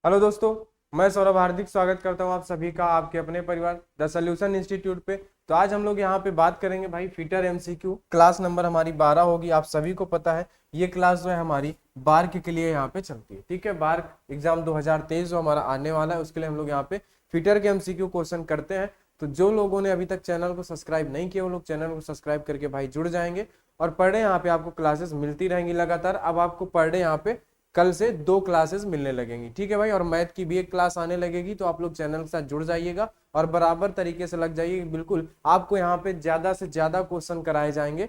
Hello दोस्तों, मैं सौरभ हार्दिक स्वागत करता हूं आप सभी का आपके अपने परिवार द सॉल्यूशन इंस्टीट्यूट पे। तो आज हम लोग यहाँ पे बात करेंगे भाई फिटर एमसीक्यू। क्लास नंबर हमारी 12 होगी। आप सभी को पता है ये क्लास जो है हमारी बार्क के लिए यहाँ पे चलती है। ठीक है, बार्क एग्जाम 2023 जो हमारा आने वाला है उसके लिए हम लोग यहाँ पे फिटर के एमसीक्यू क्वेश्चन करते हैं। तो जो लोगों ने अभी तक चैनल को सब्सक्राइब नहीं किया वो लोग चैनल को सब्सक्राइब करके भाई जुड़ जाएंगे और पर डे यहाँ पे आपको क्लासेस मिलती रहेंगी लगातार। अब आपको पर डे यहाँ पे कल से 2 क्लासेस मिलने लगेंगी। ठीक है भाई, और मैथ की भी एक क्लास आने लगेगी। तो आप लोग चैनल के साथ जुड़ जाइएगा और बराबर तरीके से लग जाइए। बिल्कुल आपको यहाँ पे ज्यादा से ज्यादा क्वेश्चन कराए जाएंगे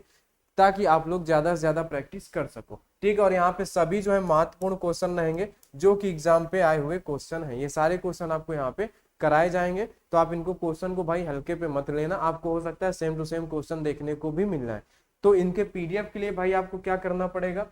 ताकि आप लोग ज्यादा से ज्यादा प्रैक्टिस कर सको। ठीक है, और यहाँ पे सभी जो है महत्वपूर्ण क्वेश्चन रहेंगे जो कि एग्जाम पे आए हुए क्वेश्चन है। ये सारे क्वेश्चन आपको यहाँ पे कराए जाएंगे। तो आप इनको क्वेश्चन को भाई हल्के पे मत लेना, आपको हो सकता है सेम टू सेम क्वेश्चन देखने को भी मिल जाए। तो इनके पीडीएफ के लिए भाई आपको क्या करना पड़ेगा,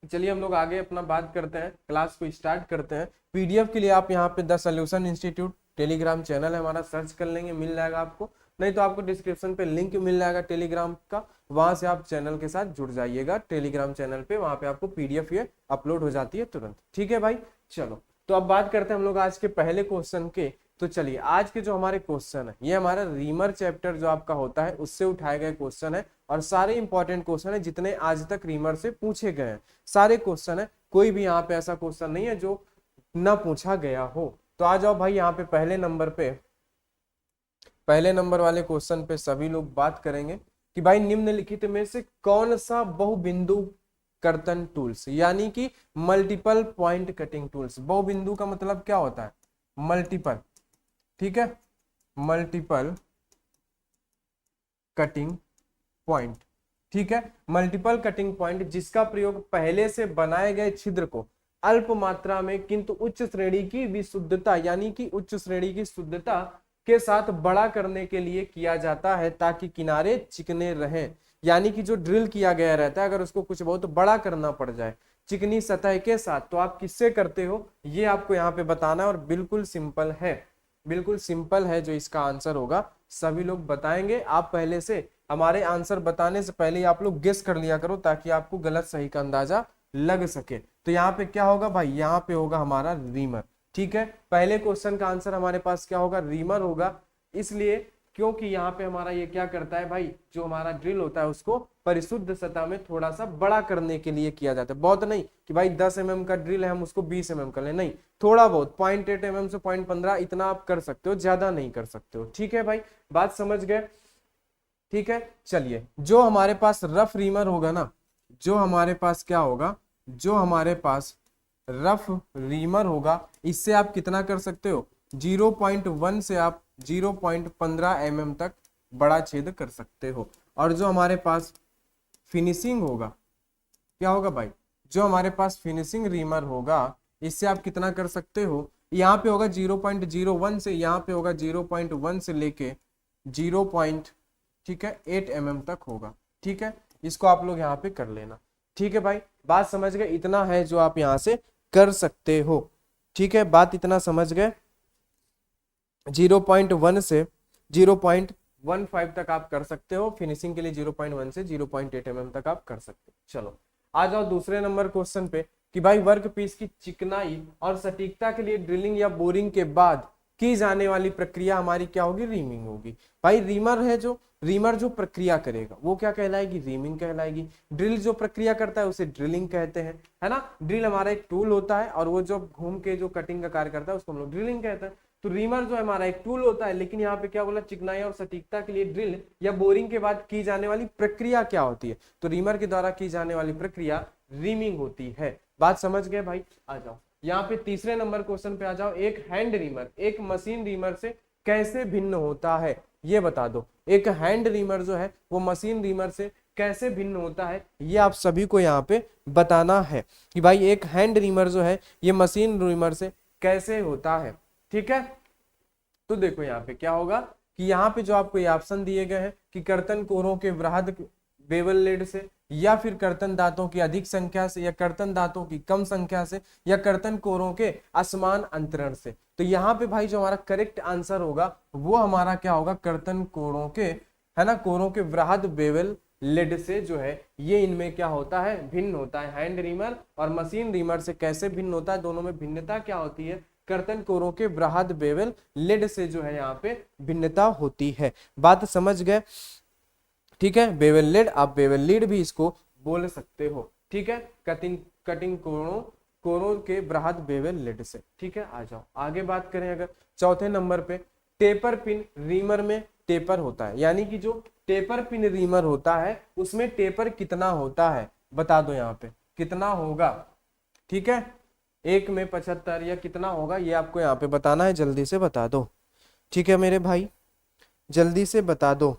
चलिए हम लोग आगे अपना बात करते हैं, क्लास को स्टार्ट करते हैं। पीडीएफ के लिए आप यहाँ पे the solution institute Telegram channel है हमारा, सर्च कर लेंगे मिल जाएगा आपको। नहीं तो आपको डिस्क्रिप्शन पे लिंक मिल जाएगा टेलीग्राम का, वहां से आप चैनल के साथ जुड़ जाइएगा। टेलीग्राम चैनल पे वहां पे आपको पीडीएफ ये अपलोड हो जाती है तुरंत। ठीक है भाई, चलो तो अब बात करते हैं हम लोग आज के पहले क्वेश्चन के। तो चलिए आज के जो हमारे क्वेश्चन है ये हमारा रीमर चैप्टर जो आपका होता है उससे उठाए गए क्वेश्चन है और सारे इंपॉर्टेंट क्वेश्चन है जितने आज तक रीमर से पूछे गए हैं। सारे क्वेश्चन है, कोई भी यहाँ पे ऐसा क्वेश्चन नहीं है जो ना पूछा गया हो। तो आ जाओ भाई यहाँ पे पहले नंबर वाले क्वेश्चन पे सभी लोग बात करेंगे कि भाई निम्नलिखित में से कौन सा बहुबिंदु कर्तन टूल्स यानी कि मल्टीपल पॉइंट कटिंग टूल्स। बहुबिंदु का मतलब क्या होता है, मल्टीपल। ठीक है, मल्टीपल कटिंग पॉइंट। ठीक है, मल्टीपल कटिंग पॉइंट जिसका प्रयोग पहले से बनाए गए छिद्र को अल्प मात्रा में किंतु उच्च श्रेणी की विशुद्धता यानी कि उच्च श्रेणी की शुद्धता के साथ बड़ा करने के लिए किया जाता है ताकि किनारे चिकने रहें। यानी कि जो ड्रिल किया गया रहता है अगर उसको कुछ बहुत बड़ा करना पड़ जाए चिकनी सतह के साथ तो आप किससे करते हो, ये आपको यहाँ पे बताना है। और बिल्कुल सिंपल है, बिल्कुल सिंपल है जो इसका आंसर होगा। सभी लोग बताएंगे, आप पहले से हमारे आंसर बताने से पहले आप लोग गेस कर लिया करो ताकि आपको गलत सही का अंदाजा लग सके। तो यहाँ पे क्या होगा भाई, यहाँ पे होगा हमारा रीमर। ठीक है, पहले क्वेश्चन का आंसर हमारे पास क्या होगा, रीमर होगा। इसलिए क्योंकि यहाँ पे हमारा ये क्या करता है भाई, जो हमारा ड्रिल होता है उसको परिशुद्ध सतह में थोड़ा सा बड़ा करने के लिए किया जाता है। बहुत नहीं कि भाई 10 mm का ड्रिल है हम उसको 20 mm कर ले, नहीं, थोड़ा बहुत 0.8 mm से 0.15 इतना आप कर सकते हो, ज्यादा नहीं कर सकते हो। ठीक है भाई, बात समझ गए। ठीक है, चलिए जो हमारे पास रफ रीमर होगा ना, जो हमारे पास क्या होगा, जो हमारे पास रफ रीमर होगा इससे आप कितना कर सकते हो, 0.1 से आप 0.15 mm तक बड़ा छेद कर सकते हो। और जो हमारे पास फिनिशिंग होगा क्या होगा भाई, जो हमारे पास फिनिशिंग रीमर होगा इससे आप कितना कर सकते हो, यहाँ पे होगा 0.01 से, यहाँ पे होगा 0.1 से लेके 0. ठीक है 8 mm तक होगा। ठीक है, इसको आप लोग यहाँ पे कर लेना। ठीक है भाई, बात समझ गए, इतना है जो आप यहाँ से कर सकते हो। ठीक है, बात इतना समझ गए, 0.1 से 0.15 तक आप कर सकते हो, फिनिशिंग के लिए 0.1 से 0.8 mm तक आप कर सकते हो। चलो आ जाओ दूसरे नंबर क्वेश्चन पे कि भाई वर्क पीस की चिकनाई और सटीकता के लिए ड्रिलिंग या बोरिंग के बाद की जाने वाली प्रक्रिया हमारी क्या होगी, रीमिंग होगी। भाई रीमर है, जो रीमर जो प्रक्रिया करेगा वो क्या कहलाएगी, रीमिंग कहलाएगी। ड्रिल जो प्रक्रिया करता है उसे ड्रिलिंग कहते हैं, है ना। ड्रिल हमारा एक टूल होता है और वो जो घूम के जो कटिंग का कार्य करता है उसको हम लोग ड्रिलिंग कहते हैं। तो रीमर जो हमारा एक टूल होता है, लेकिन यहाँ पे क्या बोला, चिकनाई और सटीकता के लिए ड्रिल या बोरिंग के बाद की जाने वाली प्रक्रिया क्या होती है, तो रीमर के द्वारा की जाने वाली प्रक्रिया रीमिंग होती है। बात समझ गए भाई, आ जाओ यहाँ पे तीसरे नंबर क्वेश्चन पे आ जाओ। एक हैंड रीमर एक मशीन रीमर से कैसे भिन्न होता है, ये बता दो। एक हैंड रीमर जो है वो मशीन रीमर से कैसे भिन्न होता है, ये आप सभी को यहाँ पे बताना है कि भाई एक हैंड रीमर जो है ये मशीन रीमर से कैसे होता है। ठीक है, तो देखो यहाँ पे क्या होगा कि यहाँ पे जो आपको ये ऑप्शन दिए गए हैं कि कर्तन कोरों के वृहद बेवल लेड से, या फिर कर्तन दांतों की अधिक संख्या से, या कर्तन दांतों की कम संख्या से, या कर्तन कोरों के असमान अंतरण से। तो यहाँ पे भाई जो हमारा करेक्ट आंसर होगा वो हमारा क्या होगा, कर्तन कोरों के, है ना, कोरों के वृहद बेवल लेड से जो है ये इनमें क्या होता है, भिन्न होता है। हैंड रीमर और मशीन रीमर से कैसे भिन्न होता है, दोनों में भिन्नता क्या होती है, कर्तन कोरों के बृहद बेवल लेड से जो है यहाँ पे भिन्नता होती है। बात समझ गए, ठीक है। बेवल लेड, आप बेवल लीड भी इसको बोल सकते हो, ठीक है। कटिंग कटिंग कोरों के बृहद बेवल लेड से, ठीक है। आ जाओ आगे बात करें अगर चौथे नंबर पे, टेपर पिन रीमर में टेपर होता है, यानी कि जो टेपर पिन रीमर होता है उसमें टेपर कितना होता है बता दो, यहाँ पे कितना होगा, ठीक है। 1 में 75 या कितना होगा ये आपको यहाँ पे बताना है, जल्दी से बता दो, ठीक है मेरे भाई, जल्दी से बता दो,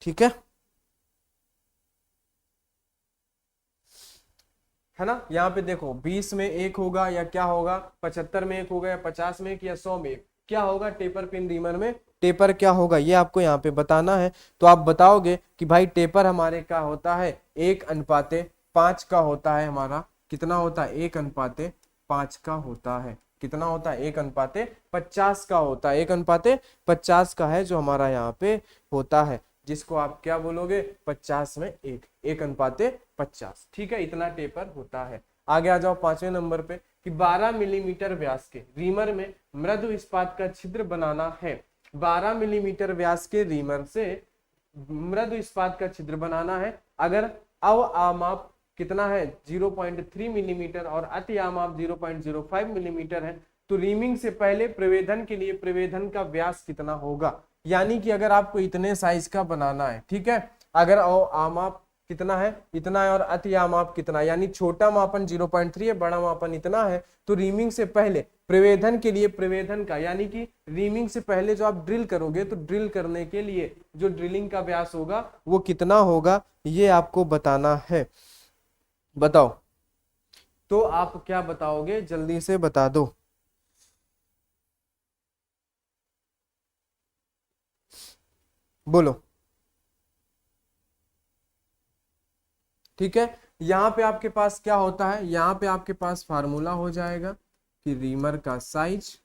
ठीक है ना। यहाँ पे देखो 20 में 1 होगा या क्या होगा, 75 में 1 होगा या 50 में 1 या 100 में 1, क्या होगा टेपर पिन रीमर में टेपर क्या होगा ये आपको यहाँ पे बताना है। तो आप बताओगे कि भाई टेपर हमारे का होता है 1:5 का होता है, हमारा कितना होता है 1:5 का होता है, कितना होता है 1:50 का होता है, 1:50 का है जो हमारा यहाँ पे होता है, जिसको आप क्या बोलोगे 50 में 1, 1:50, ठीक है। इतना टेपर होता है। आगे आ जाओ 5वें नंबर पे कि 12 मिलीमीटर व्यास के रीमर में मृदु इस्पात का छिद्र बनाना है। 12 मिलीमीटर व्यास के रीमर से मृदु इस्पात का छिद्र बनाना है। अगर अवआमाप कितना है 0.3 मिलीमीटर और अति आमाप 0.05 मिलीमीटर है, तो रीमिंग से पहले प्रवेधन के लिए प्रवेधन का व्यास कितना होगा, यानी कि अगर आपको इतने साइज का बनाना है, ठीक है, अगर आमाप कितना है इतना है और अति आमाप कितना, यानी छोटा मापन 0.3 है, बड़ा मापन इतना है, तो रीमिंग से पहले प्रवेधन के लिए प्रवेधन का, यानी कि रीमिंग से पहले जो आप ड्रिल करोगे तो ड्रिल करने के लिए जो ड्रिलिंग का व्यास होगा वो कितना होगा ये आपको बताना है। बताओ तो आप क्या बताओगे, जल्दी से बता दो, बोलो, ठीक है। यहाँ पे आपके पास क्या होता है, यहाँ पे आपके पास फार्मूला हो जाएगा कि रीमर का साइज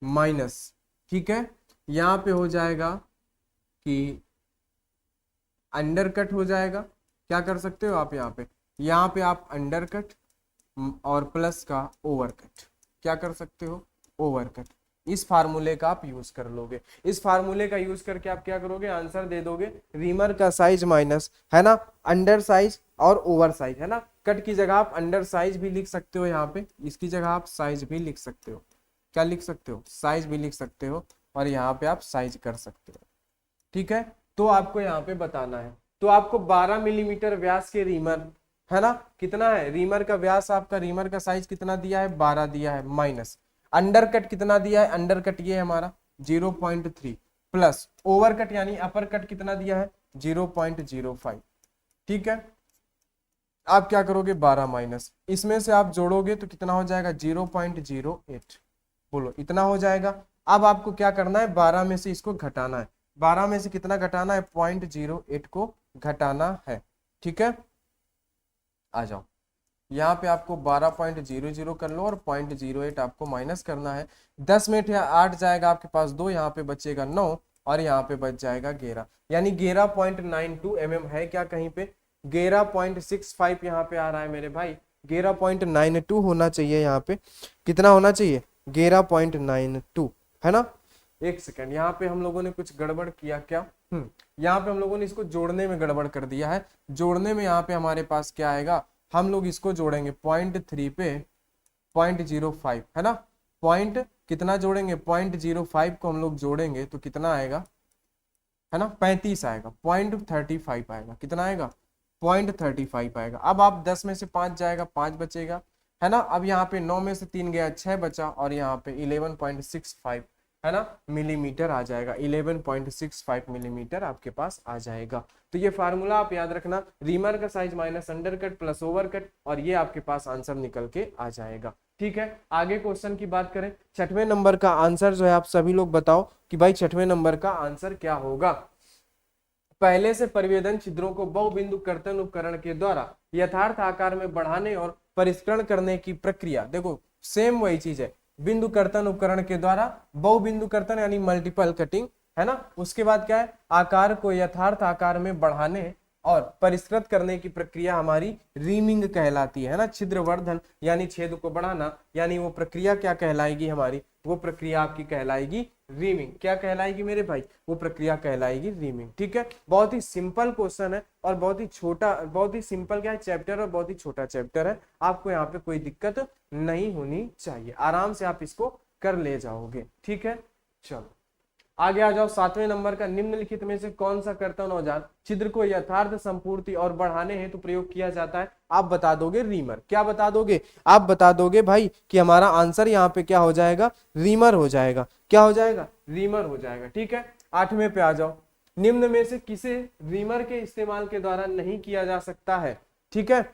माइनस, ठीक है, यहाँ पे हो जाएगा कि अंडरकट हो जाएगा, क्या कर सकते हो आप यहाँ पे आप अंडरकट और प्लस का ओवरकट, क्या कर सकते हो ओवरकट। इस फार्मूले का आप यूज कर लोगे, इस फार्मूले का यूज करके आप क्या करोगे आंसर दे दोगे, रीमर का साइज माइनस, है ना, अंडर साइज और ओवर साइज, है ना। कट की जगह आप अंडर साइज भी लिख सकते हो, यहाँ पे इसकी जगह आप साइज भी लिख सकते हो, क्या लिख सकते हो साइज भी लिख सकते हो, और यहाँ पे आप साइज कर सकते हो, ठीक है। तो आपको यहाँ पे बताना है, तो आपको 12 मिलीमीटर व्यास के रीमर, है ना, कितना है रीमर का व्यास, आपका रीमर का साइज कितना दिया है 12 दिया है, माइनस अंडरकट कितना दिया है, अंडरकट ये हमारा 0.3 प्लस ओवरकट यानी अपर कट कितना दिया है 0.05, ठीक है। आप क्या करोगे 12 माइनस, इसमें से आप जोड़ोगे तो कितना हो जाएगा 0.08, बोलो इतना हो जाएगा। अब आपको क्या करना है 12 में से इसको घटाना है, 12 में से कितना घटाना है 0.08 को घटाना है, ठीक है। आ जाओ यहाँ पे आपको 12.00 कर लो और 0.08 आपको माइनस करना है, 10 में 8 जाएगा आपके पास 2, यहाँ पे बचेगा 9 और यहाँ पे बच जाएगा 11, यानी 11.92 mm है क्या कहीं पे 11.65 यहाँ पे आ रहा है मेरे भाई, 11.92 होना चाहिए, यहाँ पे कितना होना चाहिए 11.92, है ना। एक सेकंड, यहाँ पे हम लोगों ने कुछ गड़बड़ किया क्या, यहाँ पे हम लोगों ने इसको जोड़ने में गड़बड़ कर दिया है, जोड़ने में यहाँ पे हमारे पास क्या आएगा, हम लोग इसको जोड़ेंगे 0.3 पे 0.05, है ना, पॉइंट कितना जोड़ेंगे 0.05 को हम लोग जोड़ेंगे तो कितना आएगा, है ना 35 आएगा, 0.35 आएगा, कितना आएगा 0.35 आएगा। अब आप 10 में से 5 जाएगा 5 बचेगा, है ना। अब यहाँ पे 9 में से 3 गया 6 बचा, और यहाँ पे 11.65, है ना, मिलीमीटर आ जाएगा, 11.65 मिलीमीटर आपके पास आ जाएगा। तो ये फार्मूला आप याद रखना, रीमर का साइज माइनस अंडरकट प्लस ओवरकट, और ये आपके पास आंसर निकल के आ जाएगा, ठीक है। आगे क्वेश्चन की बात करें, 6वें नंबर का आंसर जो है आप सभी लोग बताओ कि भाई 6वें नंबर का आंसर क्या होगा। पहले से परिवेदन छिद्रों को बहुबिंदु कर्तन उपकरण के द्वारा यथार्थ आकार में बढ़ाने और परिष्करण करने की प्रक्रिया, देखो सेम वही चीज है, बिंदु कर्तन उपकरण के द्वारा बहुबिंदु कर्तन यानी मल्टीपल कटिंग, है ना। उसके बाद क्या है, आकार को यथार्थ आकार में बढ़ाने और परिष्कृत करने की प्रक्रिया हमारी रीमिंग कहलाती है ना। छिद्र वर्धन यानी छेद को बढ़ाना, यानी वो प्रक्रिया क्या कहलाएगी हमारी, वो प्रक्रिया आपकी कहलाएगी रीमिंग। क्या कहलाएगी मेरे भाई, वो प्रक्रिया कहलाएगी रीमिंग। ठीक है, बहुत ही सिंपल क्वेश्चन है और बहुत ही छोटा, बहुत ही सिंपल क्या है चैप्टर, और बहुत ही छोटा चैप्टर है। आपको यहाँ पे कोई दिक्कत नहीं होनी चाहिए, आराम से आप इसको कर ले जाओगे। ठीक है, चलो आगे आ जाओ। 7वें नंबर का, निम्नलिखित में से कौन सा कर्तन औजार छिद्र को यथार्थ संपूर्ति और बढ़ाने हेतु प्रयोग किया जाता है। आप बता दोगे रीमर। क्या बता दोगे, आप बता दोगे भाई कि हमारा आंसर यहाँ पे क्या हो जाएगा, रीमर हो जाएगा। क्या हो जाएगा, रीमर हो जाएगा। ठीक है, 8वें पे आ जाओ। निम्न में से किसे रीमर के इस्तेमाल के द्वारा नहीं किया जा सकता है। ठीक है,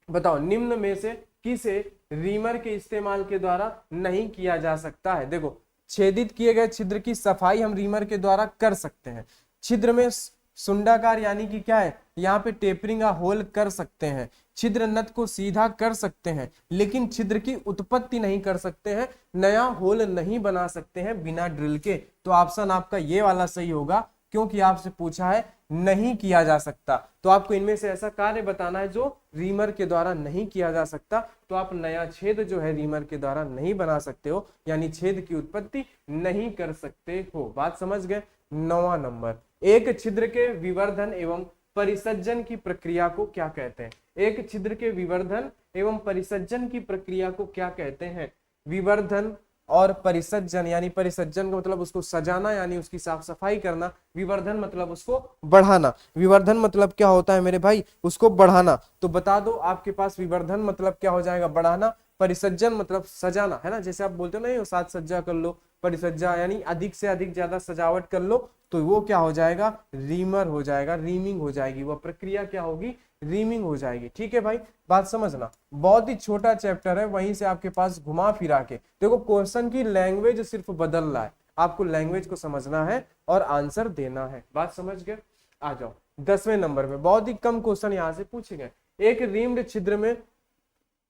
बताओ निम्न में से किसे रीमर के इस्तेमाल के द्वारा नहीं किया जा सकता है। देखो, छेदित किए गए छिद्र की सफाई हम रीमर के द्वारा कर सकते हैं। छिद्र में सुंडाकार यानी कि क्या है, यहाँ पे टेपरिंग होल कर सकते हैं। छिद्र नट को सीधा कर सकते हैं, लेकिन छिद्र की उत्पत्ति नहीं कर सकते हैं, नया होल नहीं बना सकते हैं बिना ड्रिल के। तो ऑप्शन आपका ये वाला सही होगा, क्योंकि आपसे पूछा है नहीं किया जा सकता। तो आपको इनमें से ऐसा कार्य बताना है जो रीमर के द्वारा नहीं किया जा सकता। तो आप नया छेद जो है रीमर के द्वारा नहीं बना सकते हो, यानी छेद की उत्पत्ति नहीं कर सकते हो। बात समझ गए। 9वां नंबर, एक छिद्र के विवर्धन एवं परिसज्जन की प्रक्रिया को क्या कहते हैं। एक छिद्र के विवर्धन एवं परिसज्जन की प्रक्रिया को क्या कहते हैं। विवर्धन और परिसज्जन, यानी परिसज्जन का मतलब उसको सजाना, यानी उसकी साफ सफाई करना। विवर्धन मतलब उसको बढ़ाना। विवर्धन मतलब क्या होता है मेरे भाई, उसको बढ़ाना। तो बता दो आपके पास विवर्धन मतलब क्या हो जाएगा, बढ़ाना। परिसज्जन मतलब सजाना, है ना। जैसे आप बोलते हो ना, साज सज्जा कर लो, परिसज्जा यानी अधिक से अधिक ज्यादा सजावट कर लो, तो वो क्या हो जाएगा, रीमर हो जाएगा, रीमिंग हो जाएगी। वह प्रक्रिया क्या होगी, रीमिंग हो जाएगी। ठीक है भाई, बात समझना। बहुत ही छोटा चैप्टर है, वहीं से आपके पास घुमा फिरा के देखो, क्वेश्चन की लैंग्वेज सिर्फ बदल रहा है, आपको लैंग्वेज को समझना है और आंसर देना है। बात समझ गए। आ जाओ 10वें नंबर में, बहुत ही कम क्वेश्चन यहाँ से पूछे गए। एक रीम्ड छिद्र में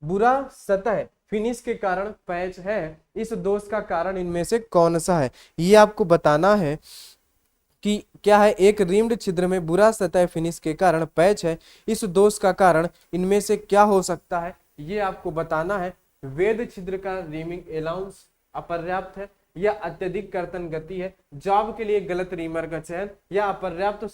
बुरा सतह फिनिश के कारण पैच है, इस दोष का कारण इनमें से कौन सा है। ये आपको बताना है कि क्या है, एक रीम्ड छिद्र में बुरा सतह फिनिश के कारण पैच है, इस दोष का कारण इनमें से क्या हो सकता है, ये आपको बताना है। वेद छिद्र का रीमिंग अलाउंस अपर्याप्त है, या अत्यधिक कर्तन गति है, जॉब के लिए गलत रीमर का चयन, या अपर्याप्त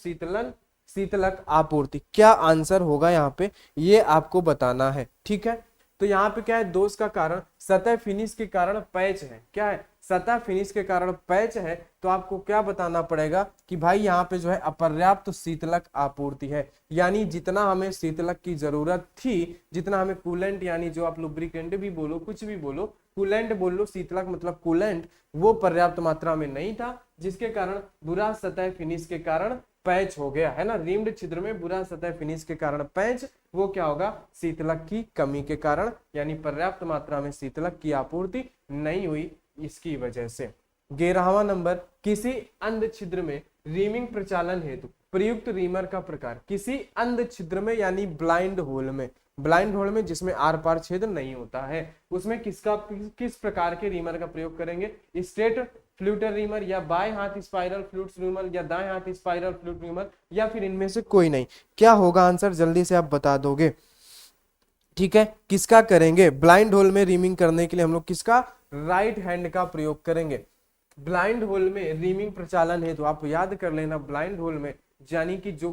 शीतलक आपूर्ति। क्या आंसर होगा यहाँ पे, ये आपको बताना है। ठीक है, तो यहाँ पे क्या है, दोष का कारण सतह फिनिश के कारण पैच है। क्या है, सतह फिनिश के कारण पैच है। तो आपको क्या बताना पड़ेगा कि भाई यहाँ पे जो है अपर्याप्त शीतलक आपूर्ति है, यानी जितना हमें शीतलक की जरूरत थी, जितना हमें कूलेंट, यानी जो आप लुब्रिकेंट भी बोलो, कुछ भी बोलो, कूलेंट बोल लो, शीतलक मतलब कूलेंट, वो पर्याप्त मात्रा में नहीं था, जिसके कारण बुरा सतह फिनिश के कारण पैच हो गया, है ना। रीम्ड छिद्र में बुरा सतह फिनिश के कारण पैच, वो क्या होगा, शीतलक की कमी के कारण, यानी पर्याप्त मात्रा में शीतलक की आपूर्ति नहीं हुई, इसकी वजह से। 11वां नंबर, किसी अंध छिद्र में रीमिंग प्रचालन हेतु प्रयुक्त रीमर का प्रकार। किसी अंध छिद्र में यानी ब्लाइंड होल में, ब्लाइंड होल में जिसमें आर पार छेद नहीं होता है, उसमें किस प्रकार के रीमर का प्रयोग करेंगे। स्ट्रेट फ्लूटर रीमर, या बाएं हाथ स्पाइरल फ्लूट रीमर, या दाएं हाथ स्पाइरल फ्लूट रीमर, या फिर इनमें से कोई नहीं। क्या होगा आंसर, जल्दी से आप बता दोगे। ठीक है, किसका करेंगे, ब्लाइंड होल में रीमिंग करने के लिए हम लोग किसका, राइट हैंड का प्रयोग करेंगे। ब्लाइंड होल में रीमिंग प्रचालन है, तो आप याद कर लेना, ब्लाइंड होल में यानी कि जो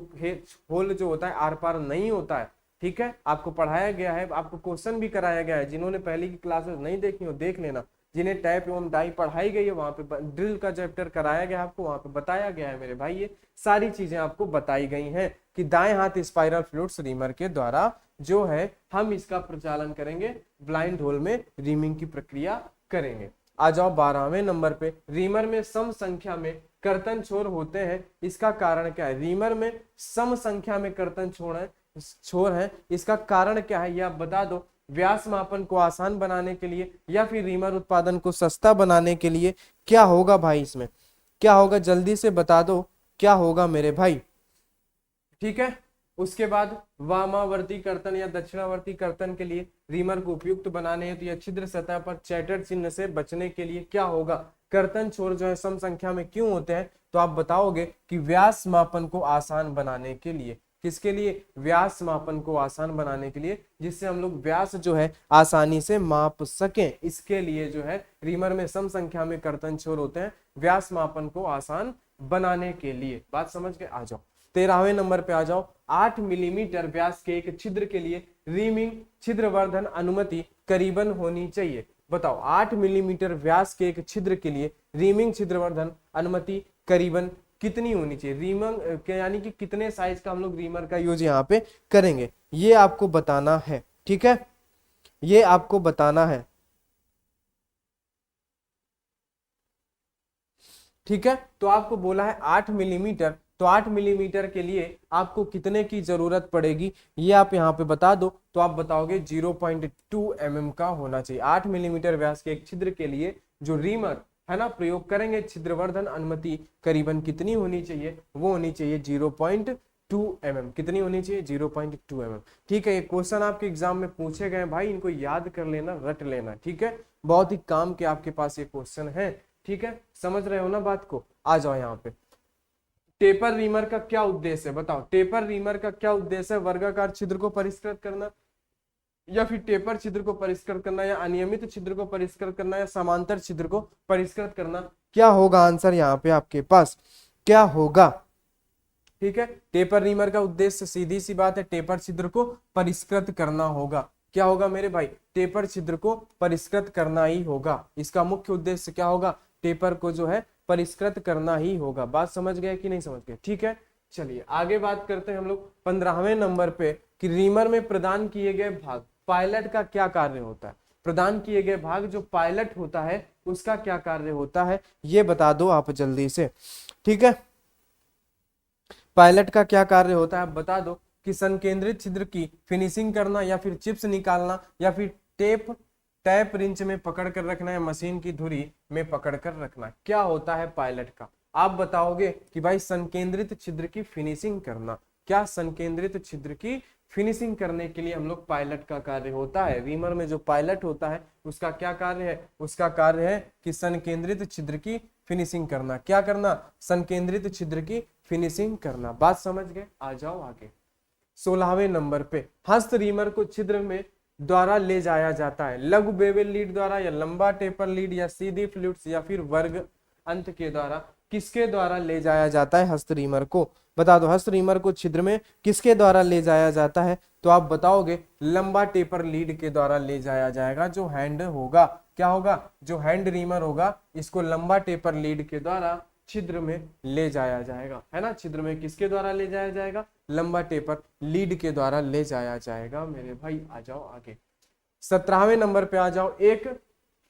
होल जो होता है आर पार नहीं होता है। ठीक है, आपको पढ़ाया गया है, आपको क्वेश्चन भी कराया गया है, जिन्होंने पहले की क्लासेस नहीं देखी हो देख लेना। जिन्हें टैप एवं डाई पढ़ाई गई है, वहां पे ड्रिल का चैप्टर कराया गया है आपको, वहां पे बताया गया है मेरे भाई, ये सारी चीजें आपको बताई गई हैं कि दाएं हाथ स्पाइरल फ्लूट्स रीमर के द्वारा जो है हम इसका प्रचालन करेंगे, ब्लाइंड होल में रीमिंग की प्रक्रिया करेंगे। आ जाओ 12वें नंबर पे, रीमर में सम संख्या में कर्तन छोर होते हैं, इसका कारण क्या है। रीमर में सम संख्या में कर्तन छोर है, इसका कारण क्या है, यह आप बता दो। व्यास मापन को आसान बनाने के लिए, या फिर रीमर उत्पादन को सस्ता बनाने के लिए, क्या होगा भाई, इसमें क्या होगा, जल्दी से बता दो क्या होगा मेरे भाई। ठीक है, उसके बाद वामावर्ती कर्तन या दक्षिणावर्ती कर्तन के लिए रीमर को उपयुक्त बनाने हेतु या छिद्र सतह पर चैटर चिन्ह से बचने के लिए क्या होगा, कर्तन छोर जो है सम संख्या में क्यों होते हैं, तो आप बताओगे कि व्यास मापन को आसान बनाने के लिए। किसके लिए? व्यास मापन को आसान बनाने के लिए, जिससे हम लोग व्यास जो है आसानी से माप सकें। इसके लिए जो है रीमर में सम संख्या में कर्तन छोर होते हैं, व्यास मापन को आसान बनाने के लिए। बात समझ के आ जाओ। 13वें नंबर पे आ जाओ। 8 मिलीमीटर व्यास के एक छिद्र के लिए रीमिंग छिद्रवर्धन अनुमति करीबन होनी चाहिए। बताओ 8 मिलीमीटर व्यास के एक छिद्र के लिए रीमिंग छिद्रवर्धन अनुमति करीबन कितनी होनी चाहिए? रीमर यानी कि कितने साइज का हम लोग रीमर का यूज यहाँ पे करेंगे, ये आपको बताना है। ठीक है, ये आपको बताना है। ठीक है, तो आपको बोला है 8 मिलीमीटर, तो 8 मिलीमीटर के लिए आपको कितने की जरूरत पड़ेगी ये आप यहाँ पे बता दो। तो आप बताओगे 0.2 mm का होना चाहिए। 8 मिलीमीटर व्यास के एक छिद्र के लिए जो रीमर है ना प्रयोग करेंगे, छिद्रवर्धन अनुमति करीबन कितनी होनी चाहिए? वो होनी चाहिए 0.2 mm। कितनी होनी चाहिए? 0.2 mm। ठीक है, ये क्वेश्चन आपके एग्जाम में पूछे गए भाई, इनको याद कर लेना, रट लेना। ठीक है, बहुत ही काम के आपके पास ये क्वेश्चन है। ठीक है, समझ रहे हो ना बात को? आ जाओ यहाँ पे। टेपर रीमर का क्या उद्देश्य है? बताओ, टेपर रीमर का क्या उद्देश्य है? वर्गाकार छिद्र को परिष्कृत करना, या फिर टेपर छिद्र को परिष्कृत करना, या अनियमित छिद्र को परिष्कृत करना, या समांतर छिद्र को परिष्कृत करना? क्या होगा आंसर यहाँ पे आपके पास? क्या होगा? ठीक है, टेपर रीमर का उद्देश्य सीधी सी बात है, टेपर छिद्र को परिष्कृत करना होगा। क्या होगा मेरे भाई? टेपर छिद्र को परिष्कृत करना ही होगा। इसका मुख्य उद्देश्य क्या होगा? टेपर को जो है परिष्कृत करना ही होगा। बात समझ गए कि नहीं समझ गए? ठीक है, चलिए आगे बात करते हैं हम लोग 15वें नंबर पे कि रीमर में प्रदान किए गए भाग पायलट का क्या कार्य होता है? प्रदान किए गए भाग जो पायलट होता है उसका क्या कार्य होता है, ये बता दो आप जल्दी से। ठीक है, पायलट का क्या कार्य होता है आप बता दो। कि संकेंद्रित छिद्र की फिनिशिंग करना, या फिर चिप्स निकालना, या फिर टैप रिंच में पकड़ कर रखना, या मशीन की धुरी में पकड़ कर रखना। क्या होता है पायलट का? आप बताओगे कि भाई संकेंद्रित छिद्र की फिनिशिंग करना। क्या? संकेंद्रित छिद्र की फिनिशिंग करने के लिए हम लोग पायलट का कार्य होता है। रीमर में जो पायलट होता है उसका क्या कार्य है? उसका कार्य है कि संकेंद्रित छिद्र की फिनिशिंग करना। क्या करना? संकेंद्रित छिद्र की फिनिशिंग करना। बात समझ गए? आ जाओ आगे। 16वें नंबर पे हस्त रीमर को छिद्र में द्वारा ले जाया जाता है, लघु बेवल लीड द्वारा, या लंबा टेपर लीड, या सीधी फ्लूट्स, या फिर वर्ग अंत के द्वारा। किसके द्वारा ले जाया जाता है हस्त रीमर को? बता दो, हस्त रीमर को छिद्र में किसके द्वारा ले जाया जाता है? तो आप बताओगे लंबा टेपर लीड के द्वारा ले जाया जाएगा। जो हैंड होगा, क्या होगा? जो हैंड रीमर होगा इसको लंबा टेपर लीड के द्वारा छिद्र में ले जाया जाएगा, है ना। छिद्र में किसके द्वारा ले जाया जाएगा? लंबा टेपर लीड के द्वारा ले जाया जाएगा मेरे भाई। आ जाओ आगे। 17वें नंबर पे आ जाओ। एक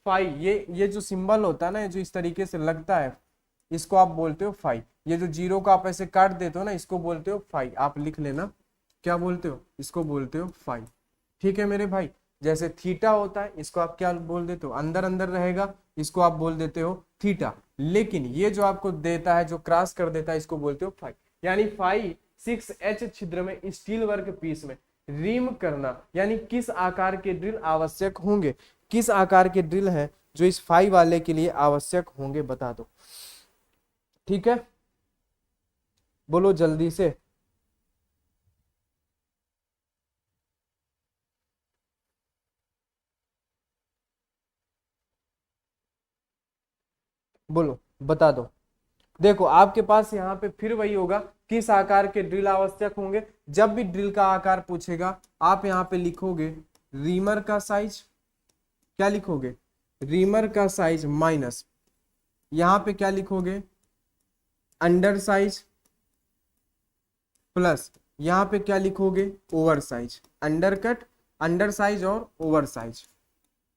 फाई, ये जो सिंबल होता है ना, जो इस तरीके से लगता है, इसको आप बोलते हो फाई। ये जो जीरो को आप ऐसे काट देते हो ना, इसको बोलते हो फाई। आप लिख लेना, क्या बोलते हो? इसको बोलते हो फाई। ठीक है मेरे भाई। जैसे थीटा होता है, इसको आप क्या बोल देते हो? अंदर अंदर रहेगा, इसको आप बोल देते हो थीटा। लेकिन ये जो आपको देता है, जो क्रॉस कर देता है, इसको बोलते हो फाई। यानी फाई 6H छिद्र में स्टील वर्क पीस में रिम करना, यानी किस आकार के ड्रिल आवश्यक होंगे? किस आकार के ड्रिल हैं जो इस फाई वाले के लिए आवश्यक होंगे? बता दो। ठीक है, बोलो जल्दी से। बोलो, बता दो। देखो आपके पास यहाँ पे फिर वही होगा, किस आकार के ड्रिल आवश्यक होंगे। जब भी ड्रिल का आकार पूछेगा आप यहाँ पे लिखोगे रीमर का साइज। क्या लिखोगे? रीमर का साइज माइनस, यहाँ पे क्या लिखोगे? अंडर साइज, प्लस यहाँ पे क्या लिखोगे? Over size. Under cut, under size और ओवर साइज।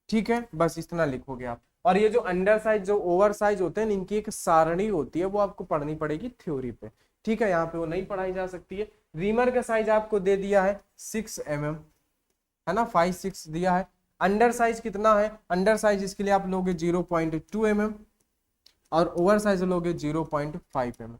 ठीक है, बस इतना लिखोगे आप। और ये जो अंडर साइज, जो ओवर साइज होते हैं, इनकी एक सारणी होती है, वो आपको पढ़नी पड़ेगी थ्योरी पे। ठीक है, यहाँ पे वो नहीं पढ़ाई जा सकती है। रीमर का साइज आपको दे दिया है 6 mm, है ना, 5-6 दिया है। अंडर साइज कितना है? अंडर साइज इसके लिए आप लोगे 0.2 mm, और ओवर साइज लोगे 0.5 mm।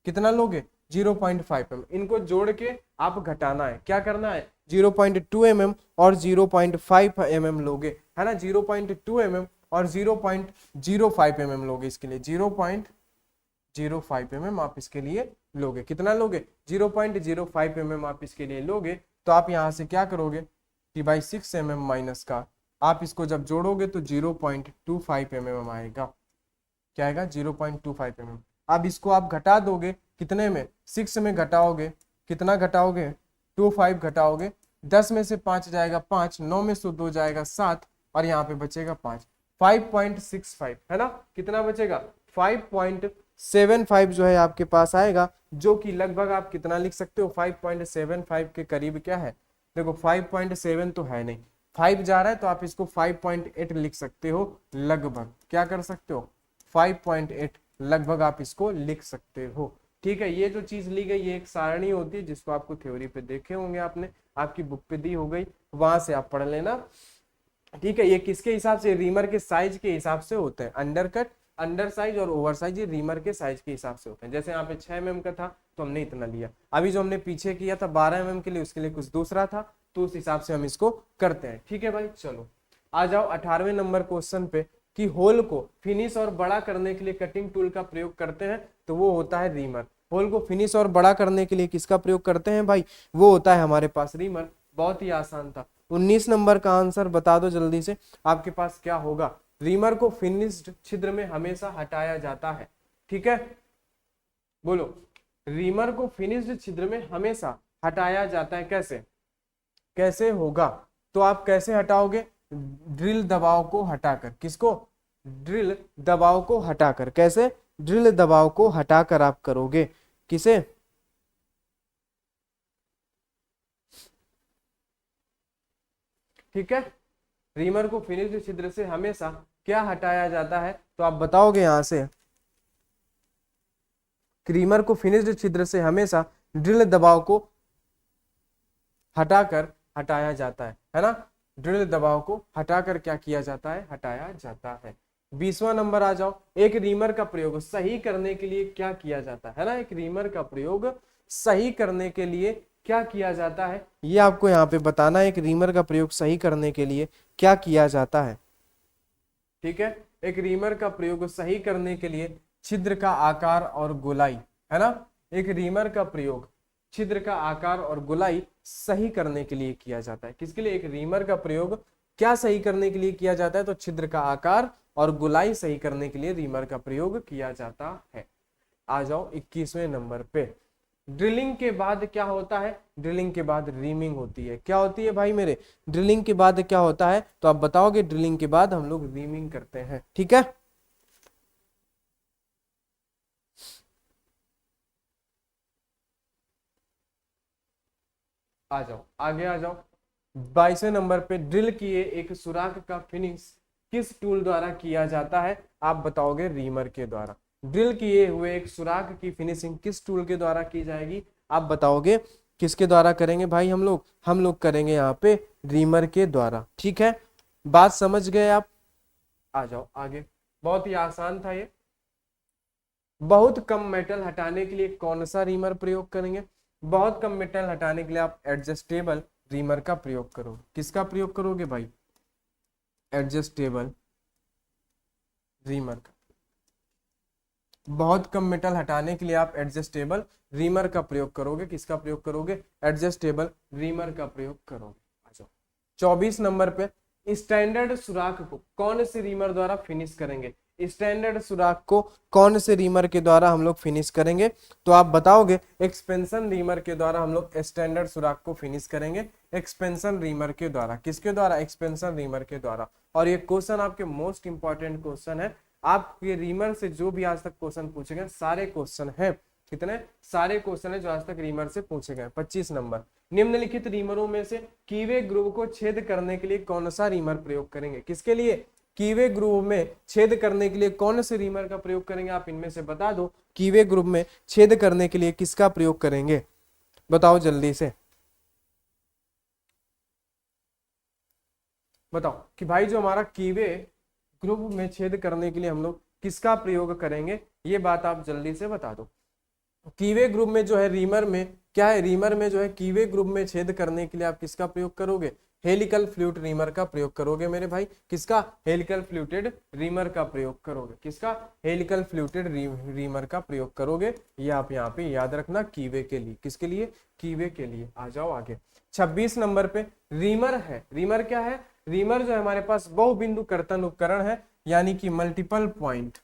कितना लोगे? 0.5 mm। इनको जोड़ के आप घटाना है। क्या करना है? 0.2 mm और 0.5 mm लोगे, है ना। 0.2 mm और 0.05 mm लोगे इसके लिए, 0.05 mm आप इसके लिए लोगे। कितना लोगे? 0.05 mm आप इसके लिए लोगे। तो आप यहाँ से क्या करोगे कि भाई 6 mm माइनस का आप इसको जब जोड़ोगे तो 0.25 mm आएगा। क्या आएगा? 0.25 mm। अब इसको आप घटा दोगे कितने में? 6 में घटाओगे, कितना घटाओगे? 25 घटाओगे, 10 में से 5 जाएगा 5, 9 में से 2 जाएगा 7 और यहाँ पे बचेगा 5, 5.65 है ना। कितना बचेगा? 5.75 जो है आपके पास आएगा, जो कि लगभग आप कितना लिख सकते हो? 5.75 के करीब क्या है? देखो 5.7 तो है नहीं, 5 जा रहा है तो आप इसको 5.8 लिख सकते हो लगभग। क्या कर सकते हो? 5.8 लगभग आप इसको लिख सकते हो। ठीक है, ये जो चीज ली गई ये एक सारणी होती है जिसको आपको थ्योरी पे देखे होंगे, आपने आपकी बुक पे दी हो गई, वहां से आप पढ़ लेना। ठीक है, ये किसके हिसाब से? रीमर के साइज के हिसाब से होते हैं। अंडर साइज और ओवर साइज ये रीमर के साइज के हिसाब से होते हैं। जैसे यहाँ पे 6 mm का था तो हमने इतना लिया, अभी जो हमने पीछे किया था 12 mm के लिए, उसके लिए कुछ दूसरा था, तो उस हिसाब से हम इसको करते हैं। ठीक है भाई, चलो आ जाओ 18वें नंबर क्वेश्चन पे कि होल को फिनिश और बड़ा करने के लिए कटिंग टूल का प्रयोग करते हैं, तो वो होता है रीमर। होल को फिनिश और बड़ा करने के लिए किसका प्रयोग करते हैं भाई? वो होता है हमारे पास रीमर। बहुत ही आसान था। 19 नंबर का आंसर बता दो जल्दी से, आपके पास क्या होगा? रीमर को फिनिश्ड छिद्र में हमेशा हटाया जाता है। ठीक है, बोलो। रीमर को फिनिश्ड छिद्र में हमेशा हटाया जाता है। कैसे कैसे होगा? तो आप कैसे हटाओगे? ड्रिल दबाव को हटाकर। किसको? ड्रिल दबाव को हटाकर। कैसे? ड्रिल दबाव को हटाकर आप करोगे। किसे? ठीक है, रीमर को फिनिश्ड छिद्र से हमेशा क्या हटाया जाता है? तो आप बताओगे यहां से, रीमर को फिनिश्ड छिद्र से हमेशा ड्रिल दबाव को हटाकर हटाया जाता है ना। ड्रिल दबाव को हटाकर क्या किया जाता है? हटाया जाता है। 20वां नंबर आ जाओ। एक रीमर का प्रयोग सही करने के लिए क्या किया जाता है ना। एक रीमर का प्रयोग सही करने के लिए क्या किया जाता है, ये आपको यहाँ पे बताना है। एक रीमर का प्रयोग सही करने के लिए क्या किया जाता है? ठीक है, एक रीमर का प्रयोग सही करने के लिए छिद्र का आकार और गोलाई, है ना। एक रीमर का प्रयोग छिद्र का आकार और गोलाई सही करने के लिए किया जाता है। किसके लिए? एक रीमर का प्रयोग क्या सही करने के लिए किया जाता है? तो छिद्र का आकार और गोलाई सही करने के लिए रीमर का प्रयोग किया जाता है। आ जाओ 21वें नंबर पे। ड्रिलिंग के बाद क्या होता है? ड्रिलिंग के बाद रीमिंग होती है। क्या होती है भाई मेरे? ड्रिलिंग के बाद क्या होता है? तो आप बताओगे ड्रिलिंग के बाद हम लोग रीमिंग करते हैं। ठीक है, आ जाओ आगे आ जाओ। 22वें नंबर पे ड्रिल किए एक सुराख का फिनिश किस टूल द्वारा किया जाता है? आप बताओगे रीमर के द्वारा। ड्रिल किए हुए एक सुराख की फिनिशिंग किस टूल के द्वारा की जाएगी? आप बताओगे किसके द्वारा करेंगे भाई? हम लोग करेंगे यहाँ पे रीमर के द्वारा। ठीक है, बात समझ गए आप? आ जाओ आगे। बहुत ही आसान था ये। बहुत कम मेटल हटाने के लिए कौन सा रीमर प्रयोग करेंगे? बहुत कम मेटल हटाने के लिए आप एडजस्टेबल रीमर का प्रयोग करो। किसका प्रयोग करोगे भाई? एडजस्टेबल रीमर का। बहुत कम मेटल हटाने के लिए आप एडजस्टेबल रीमर का प्रयोग करोगे। किसका प्रयोग करोगे? एडजस्टेबल रीमर का प्रयोग करोगे। अच्छा, 24 नंबर पे स्टैंडर्ड सुराख को कौन से रीमर द्वारा फिनिश करेंगे? स्टैंडर्ड सुराख को कौन से रीमर के द्वारा हम लोग फिनिश करेंगे? तो आप बताओगे एक्सपेंशन रीमर के द्वारा हम लोग स्टैंडर्ड सुराख को फिनिश करेंगे। एक्सपेंशन रीमर के द्वारा। किसके द्वारा? एक्सपेंशन रीमर के द्वारा। और ये क्वेश्चन आपके मोस्ट इंपॉर्टेंट क्वेश्चन है। आपके रीमर से जो भी आज तक क्वेश्चन पूछे गए, सारे क्वेश्चन है, कितने सारे क्वेश्चन है जो आज तक रीमर से पूछे गए। 25 नंबर, निम्नलिखित रीमरों में से कीवे ग्रुव को छेद करने के लिए कौन सा रीमर प्रयोग करेंगे? किसके लिए? कीवे ग्रुव में छेद करने के लिए कौन से रीमर का प्रयोग करेंगे? आप इनमें से बता दो, कीवे ग्रुव में छेद करने के लिए किसका प्रयोग करेंगे? बताओ जल्दी से बताओ कि भाई जो हमारा कीवे ग्रुव में छेद करने के लिए हम लोग किसका प्रयोग करेंगे, ये बात आप जल्दी से बता दो। कीवे ग्रुप में जो है रीमर में क्या है? रीमर में जो है कीवे ग्रुप में छेद करने के लिए आप किसका प्रयोग करोगे? हेलिकल फ्लूइड रीमर का प्रयोग करोगे मेरे भाई। किसका? हेलिकल फ्लूटेड रीमर का प्रयोग करोगे। किसका? हेलिकल फ्लूटेड रीमर का प्रयोग करोगे। ये आप यहाँ पे याद रखना, कीवे के लिए। किसके लिए? कीवे के लिए। आ जाओ आगे। 26 नंबर पे रीमर है। रीमर क्या है? रीमर जो है हमारे पास बहुबिंदु कर्तन उपकरण है, यानी कि मल्टीपल पॉइंट।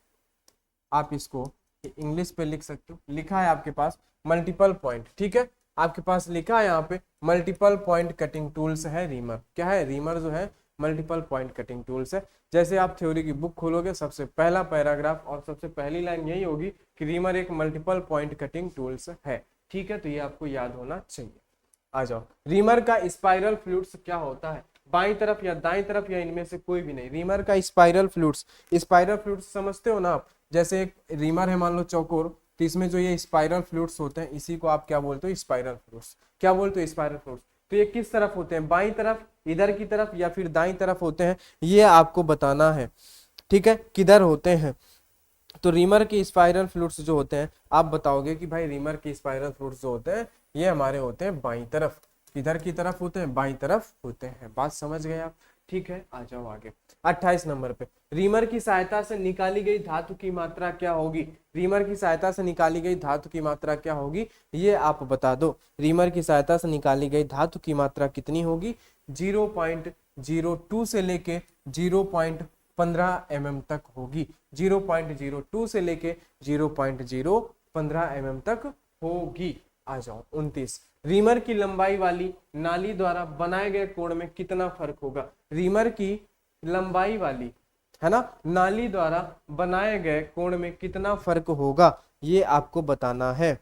आप इसको इंग्लिश पे लिख सकते हो, लिखा है आपके पास मल्टीपल पॉइंट। ठीक है, आपके पास लिखा है यहाँ पे मल्टीपल पॉइंट कटिंग टूल्स है रीमर। क्या है? रीमर जो है मल्टीपल पॉइंट कटिंग टूल्स है। जैसे आप थ्योरी की बुक खोलोगे, सबसे पहला पैराग्राफ और सबसे पहली लाइन यही होगी कि रीमर एक मल्टीपल पॉइंट कटिंग टूल्स है। ठीक है, तो ये आपको याद होना चाहिए। आ जाओ। रीमर का स्पाइरल फ्लूइड्स क्या होता है? बाईं तरफ या दाईं तरफ या इनमें से कोई भी नहीं। रीमर का स्पाइरल फ्लूइड्स, स्पाइरल फ्लूइड्स समझते हो ना आप? जैसे एक रीमर है मान लो चौकोर, तो इसमें जो ये स्पाइरल फ्लूइड्स होते हैं, इसी को आप क्या बोलते हो? Spiral fluids. क्या बोलते हो? Spiral fluids. तो ये किस तरफ होते हैं? बाईं तरफ, इधर की तरफ, या फिर दाईं तरफ होते हैं? ये आपको बताना है। ठीक है, किधर होते हैं? तो रीमर के स्पाइरल फ्लूइड्स जो होते हैं, आप बताओगे कि भाई रीमर के स्पाइरल फ्लूइड्स जो होते हैं ये हमारे होते हैं बाईं तरफ। किधर की तरफ होते हैं? बाईं तरफ होते हैं। बात समझ गए आप? ठीक है, आ जाओ आगे। 28 नंबर पे, रीमर की सहायता से निकाली गई धातु की मात्रा क्या होगी? रीमर की सहायता से निकाली गई धातु की मात्रा क्या होगी? ये आप बता दो। रीमर की सहायता से निकाली गई धातु की मात्रा कितनी होगी? 0.02 से लेके 0.15 mm तक होगी। 0.02 से लेके 0.015 mm तक होगी। आ जाओ 29। रीमर की लंबाई वाली नाली द्वारा बनाए गए कोण में कितना फर्क होगा? रीमर की लंबाई वाली, है ना, नाली द्वारा बनाए गए कोण में कितना फर्क होगा, ये आपको बताना है।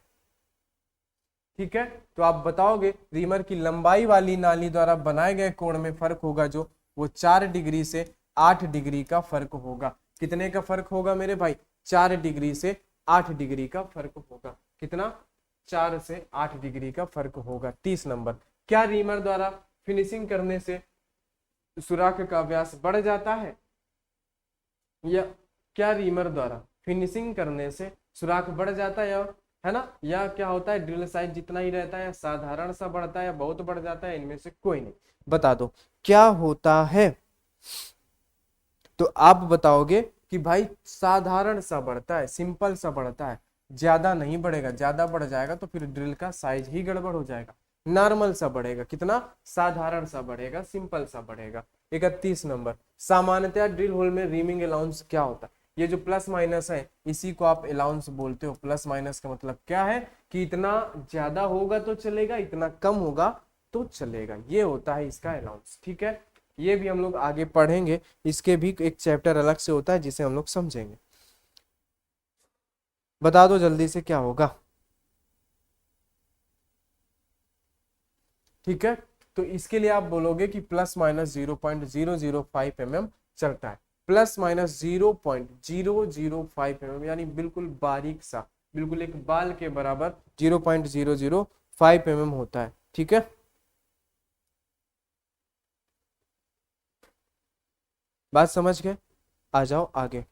ठीक है, तो आप बताओगे रीमर की लंबाई वाली नाली द्वारा बनाए गए कोण में फर्क होगा जो, वो 4 डिग्री से 8 डिग्री का फर्क होगा। कितने का फर्क होगा मेरे भाई? 4 डिग्री से 8 डिग्री का फर्क होगा। कितना? 4 से 8 डिग्री का फर्क होगा। 30 नंबर, क्या रीमर द्वारा फिनिशिंग करने से सुराख का व्यास बढ़ जाता है? या क्या रीमर द्वारा फिनिशिंग करने से सुराख बढ़ जाता है, या है ना, या क्या होता है ड्रिल साइज जितना ही रहता है, या साधारण सा बढ़ता है, या बहुत बढ़ जाता है? इनमें से कोई नहीं। बता दो क्या होता है। तो आप बताओगे कि भाई साधारण सा बढ़ता है, सिंपल सा बढ़ता है, ज्यादा नहीं बढ़ेगा। ज्यादा बढ़ जाएगा तो फिर ड्रिल का साइज ही गड़बड़ हो जाएगा। नॉर्मल सा बढ़ेगा। कितना? साधारण सा बढ़ेगा, सिंपल सा बढ़ेगा। 31 नंबर, सामान्यतः ड्रिल होल में रीमिंग अलाउंस क्या होता है? ये जो प्लस माइनस है इसी को आप अलाउंस बोलते हो। प्लस माइनस का मतलब क्या है कि इतना ज्यादा होगा तो चलेगा, इतना कम होगा तो चलेगा। ये होता है इसका अलाउंस। ठीक है, ये भी हम लोग आगे पढ़ेंगे। इसके भी एक चैप्टर अलग से होता है जिसे हम लोग समझेंगे। बता दो जल्दी से क्या होगा। ठीक है, तो इसके लिए आप बोलोगे कि प्लस माइनस 0.005 mm चलता है। प्लस माइनस 0.005 mm यानी बिल्कुल बारीक सा, बिल्कुल एक बाल के बराबर 0.005 mm होता है। ठीक है, बात समझ गए? आ जाओ आगे।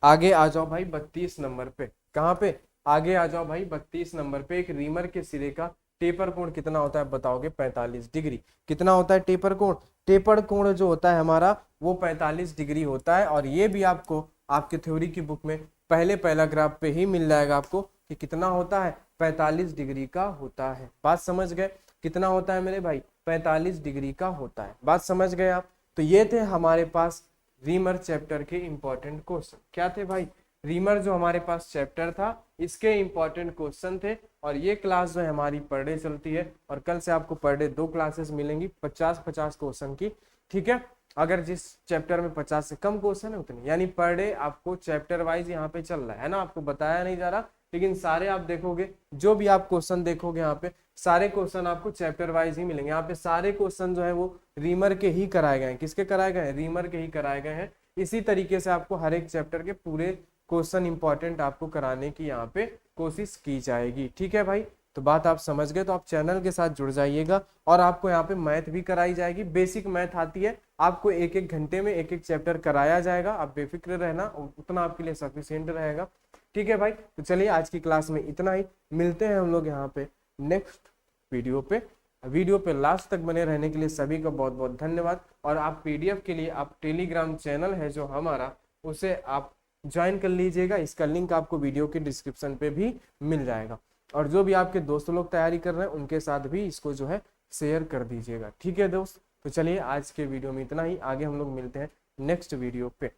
आगे आ जाओ भाई 32 नंबर पे। कहाँ पे? आगे आ जाओ भाई 32 नंबर पे। एक रीमर के सिरे का टेपर कोण कितना होता है? बताओगे 45 डिग्री। कितना होता है टेपर कोण? टेपर कोण जो होता है हमारा वो 45 डिग्री होता है। और ये भी आपको आपके थ्योरी की बुक में पहले पैराग्राफ पे ही मिल जाएगा आपको कि कितना होता है? 45 डिग्री का होता है। बात समझ गए? कितना होता है मेरे भाई? 45 डिग्री का होता है। बात समझ गए आप? तो ये थे हमारे पास रीमर चैप्टर के इंपॉर्टेंट क्वेश्चन। क्या थे भाई? रीमर जो हमारे पास चैप्टर था इसके इंपॉर्टेंट क्वेश्चन थे। और ये क्लास जो है हमारी पर डे चलती है, और कल से आपको पर डे 2 क्लासेस मिलेंगी 50-50 क्वेश्चन की। ठीक है, अगर जिस चैप्टर में 50 से कम क्वेश्चन है उतनी, यानी पर डे आपको चैप्टर वाइज यहाँ पे चल रहा है ना, आपको बताया नहीं जा रहा, लेकिन सारे आप देखोगे, जो भी आप क्वेश्चन देखोगे यहाँ पे सारे क्वेश्चन आपको चैप्टर वाइज ही मिलेंगे। यहाँ पे सारे क्वेश्चन जो है वो रीमर के ही कराए गए हैं। किसके कराए गए हैं? रीमर के ही कराए गए हैं। इसी तरीके से आपको हर एक चैप्टर के पूरे क्वेश्चन इंपॉर्टेंट आपको कराने की यहाँ पे कोशिश की जाएगी। ठीक है भाई, तो बात आप समझ गए। तो आप चैनल के साथ जुड़ जाइएगा, और आपको यहाँ पे मैथ भी कराई जाएगी। बेसिक मैथ आती है आपको, 1-1 घंटे में 1-1 चैप्टर कराया जाएगा। आप बेफिक्र रहना, उतना आपके लिए सफिशिएंट रहेगा। ठीक है भाई, तो चलिए आज की क्लास में इतना ही। मिलते हैं हम लोग यहाँ पे नेक्स्ट वीडियो पे। वीडियो पे लास्ट तक बने रहने के लिए सभी का बहुत बहुत धन्यवाद। और आप पीडीएफ के लिए आप टेलीग्राम चैनल है जो हमारा, उसे आप ज्वाइन कर लीजिएगा। इसका लिंक आपको वीडियो के डिस्क्रिप्शन पे भी मिल जाएगा। और जो भी आपके दोस्त लोग तैयारी कर रहे हैं उनके साथ भी इसको जो है शेयर कर दीजिएगा। ठीक है दोस्त, तो चलिए आज के वीडियो में इतना ही। आगे हम लोग मिलते हैं नेक्स्ट वीडियो पे।